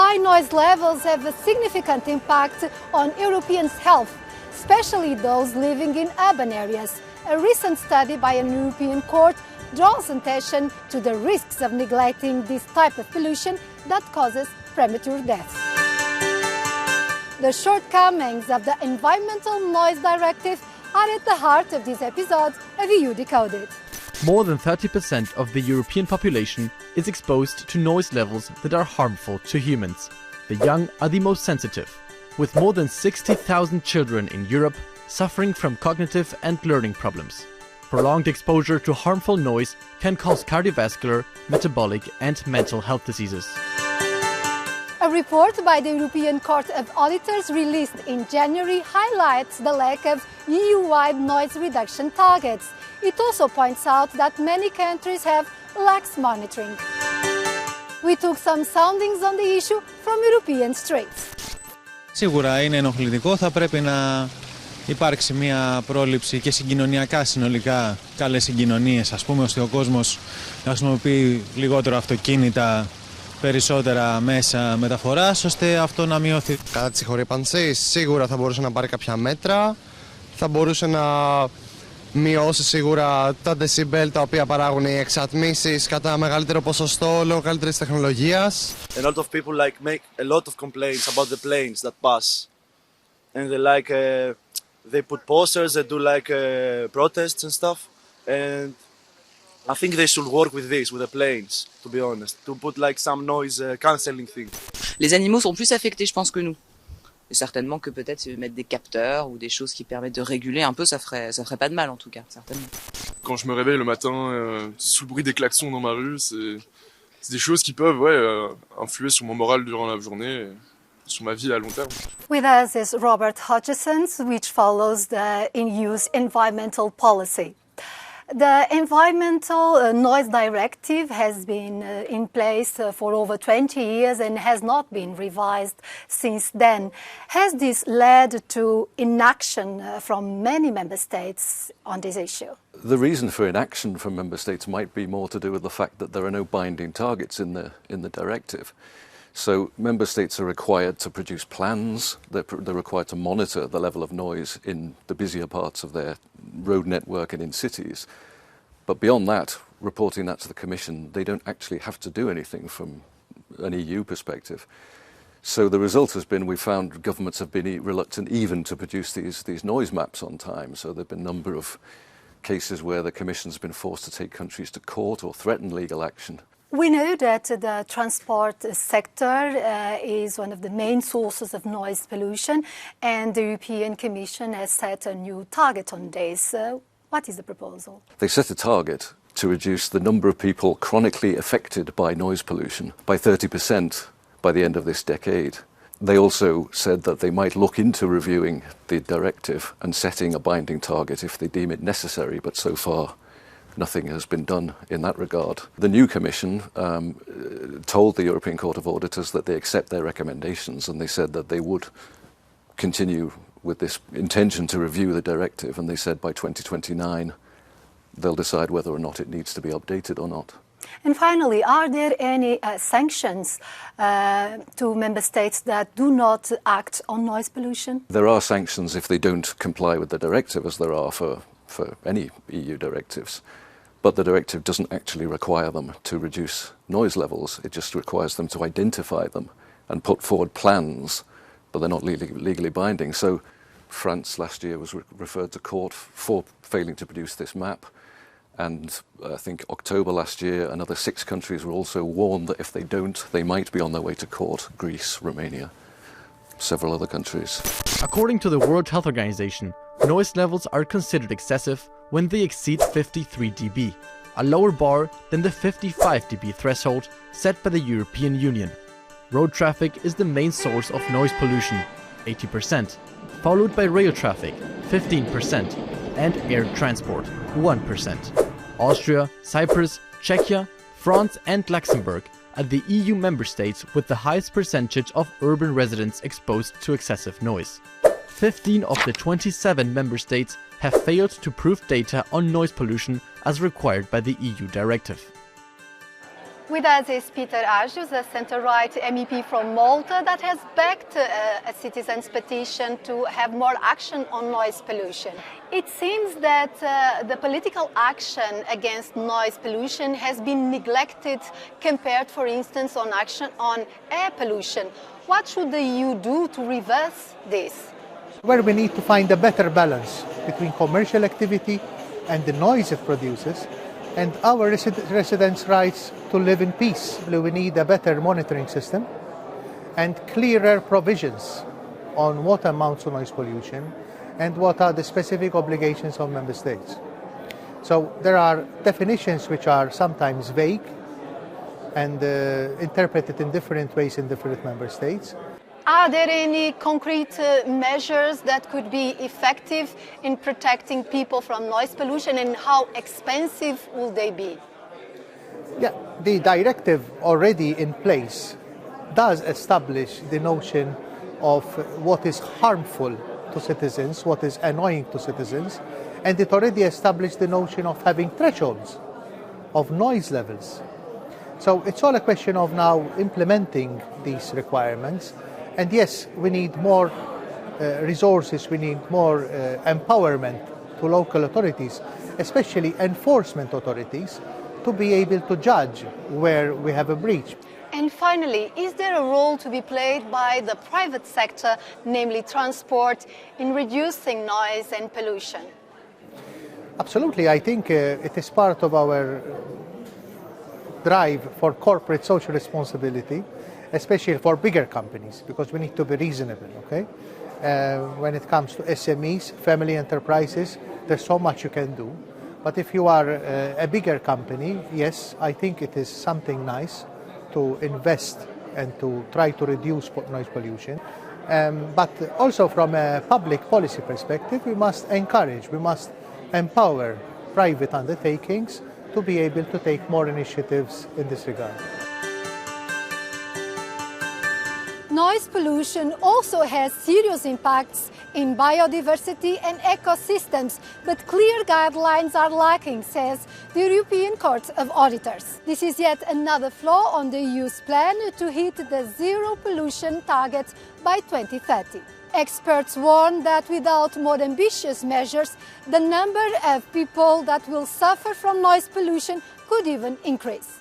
High noise levels have a significant impact on Europeans' health, especially those living in urban areas. A recent study by an European court draws attention to the risks of neglecting this type of pollution that causes premature deaths. The shortcomings of the Environmental Noise Directive are at the heart of this episode of EU-Decoded. More than 30% of the European population is exposed to noise levels that are harmful to humans. The young are the most sensitive, with more than 60,000 children in Europe suffering from cognitive and learning problems. Prolonged exposure to harmful noise can cause cardiovascular, metabolic and mental health diseases. A report by the European Court of Auditors released in January highlights the lack of EU-wide noise reduction targets. It also points out that many countries have lax monitoring. We took some soundings on the issue from European streets. Σίγουρα είναι ενοχλητικό, θα πρέπει να υπάρξει μια πρόληψη και συγκοινωνιακά συνολικά καλές συγκοινωνίες, ας πούμε, ώστε ο κόσμος να χρησιμοποιεί λιγότερο αυτοκίνητα, περισσότερα μέσα μεταφοράς, ώστε αυτό να μειωθεί. Κατά της συγχωρήπανσης, σίγουρα θα μπορούσε να πάρει κάποια μέτρα, θα μπορούσε να μειώσει σίγουρα τα decibel τα οποία παράγουν οι εξατμίσεις κατά μεγαλύτερο ποσοστό λόγω καλύτερης τεχνολογίας. A lot of people make a lot of complaints about the planes that pass, and they put posters, they do protests and stuff, and I think they should work with this, with the planes, to be honest, to put some noise cancelling thing. Les animaux sont plus affectés, je pense, que nous. Et certainement que peut-être mettre des capteurs ou des choses qui permettent de réguler un peu, ça ferait pas de mal en tout cas, certainement. Quand je me réveille le matin, sous le bruit des klaxons dans ma rue, c'est des choses qui peuvent influer sur mon moral durant la journée, et sur ma vie à long terme. With us is Robert Hodgson, which follows the EU's environmental policy. The Environmental Noise Directive has been in place for over 20 years and has not been revised since then. Has this led to inaction from many member states on this issue? The reason for inaction from member states might be more to do with the fact that there are no binding targets in the directive. So member states are required to produce plans, they're required to monitor the level of noise in the busier parts of their road network and in cities. But beyond that, reporting that to the Commission, they don't actually have to do anything from an EU perspective. So the result has been we found governments have been reluctant even to produce these noise maps on time. So there have been a number of cases where the Commission's been forced to take countries to court or threaten legal action. We know that the transport sector is one of the main sources of noise pollution, and the European Commission has set a new target on this. What is the proposal? They set a target to reduce the number of people chronically affected by noise pollution by 30% by the end of this decade. They also said that they might look into reviewing the directive and setting a binding target if they deem it necessary, but so far nothing has been done in that regard. The new Commission told the European Court of Auditors that they accept their recommendations, and they said that they would continue with this intention to review the directive, and they said by 2029 they'll decide whether or not it needs to be updated or not. And finally, are there any sanctions to member states that do not act on noise pollution? There are sanctions if they don't comply with the directive, as there are for any EU directives. But the directive doesn't actually require them to reduce noise levels. It just requires them to identify them and put forward plans, but they're not legally binding. So France last year was referred to court for failing to produce this map. And I think October last year, another 6 countries were also warned that if they don't, they might be on their way to court. Greece, Romania, several other countries. According to the World Health Organization, noise levels are considered excessive when they exceed 53 dB, a lower bar than the 55 dB threshold set by the European Union. Road traffic is the main source of noise pollution, 80%, followed by rail traffic, 15%, and air transport, 1%. Austria, Cyprus, Czechia, France and Luxembourg are the EU member states with the highest percentage of urban residents exposed to excessive noise. 15 of the 27 member states have failed to prove data on noise pollution as required by the EU directive. With us is Peter Ajus, a centre-right MEP from Malta that has backed a citizen's petition to have more action on noise pollution. It seems that the political action against noise pollution has been neglected compared, for instance, on action on air pollution. What should the EU do to reverse this? Where we need to find a better balance between commercial activity and the noise it produces, and our residents' rights to live in peace. We need a better monitoring system and clearer provisions on what amounts to noise pollution and what are the specific obligations of member states. So there are definitions which are sometimes vague and interpreted in different ways in different member states. Are there any concrete measures that could be effective in protecting people from noise pollution, and how expensive will they be? Yeah, the directive already in place does establish the notion of what is harmful to citizens, what is annoying to citizens, and it already established the notion of having thresholds of noise levels. So it's all a question of now implementing these requirements. And yes, we need more resources, we need more empowerment to local authorities, especially enforcement authorities, to be able to judge where we have a breach. And finally, is there a role to be played by the private sector, namely transport, in reducing noise and pollution? Absolutely. I think it is part of our drive for corporate social responsibility, especially for bigger companies, because we need to be reasonable, okay? When it comes to SMEs, family enterprises, there's so much you can do. But if you are a bigger company, yes, I think it is something nice to invest and to try to reduce noise pollution. But also from a public policy perspective, we must encourage, we must empower private undertakings to be able to take more initiatives in this regard. Noise pollution also has serious impacts in biodiversity and ecosystems, but clear guidelines are lacking, says the European Court of Auditors. This is yet another flaw on the EU's plan to hit the zero pollution target by 2030. Experts warn that without more ambitious measures, the number of people that will suffer from noise pollution could even increase.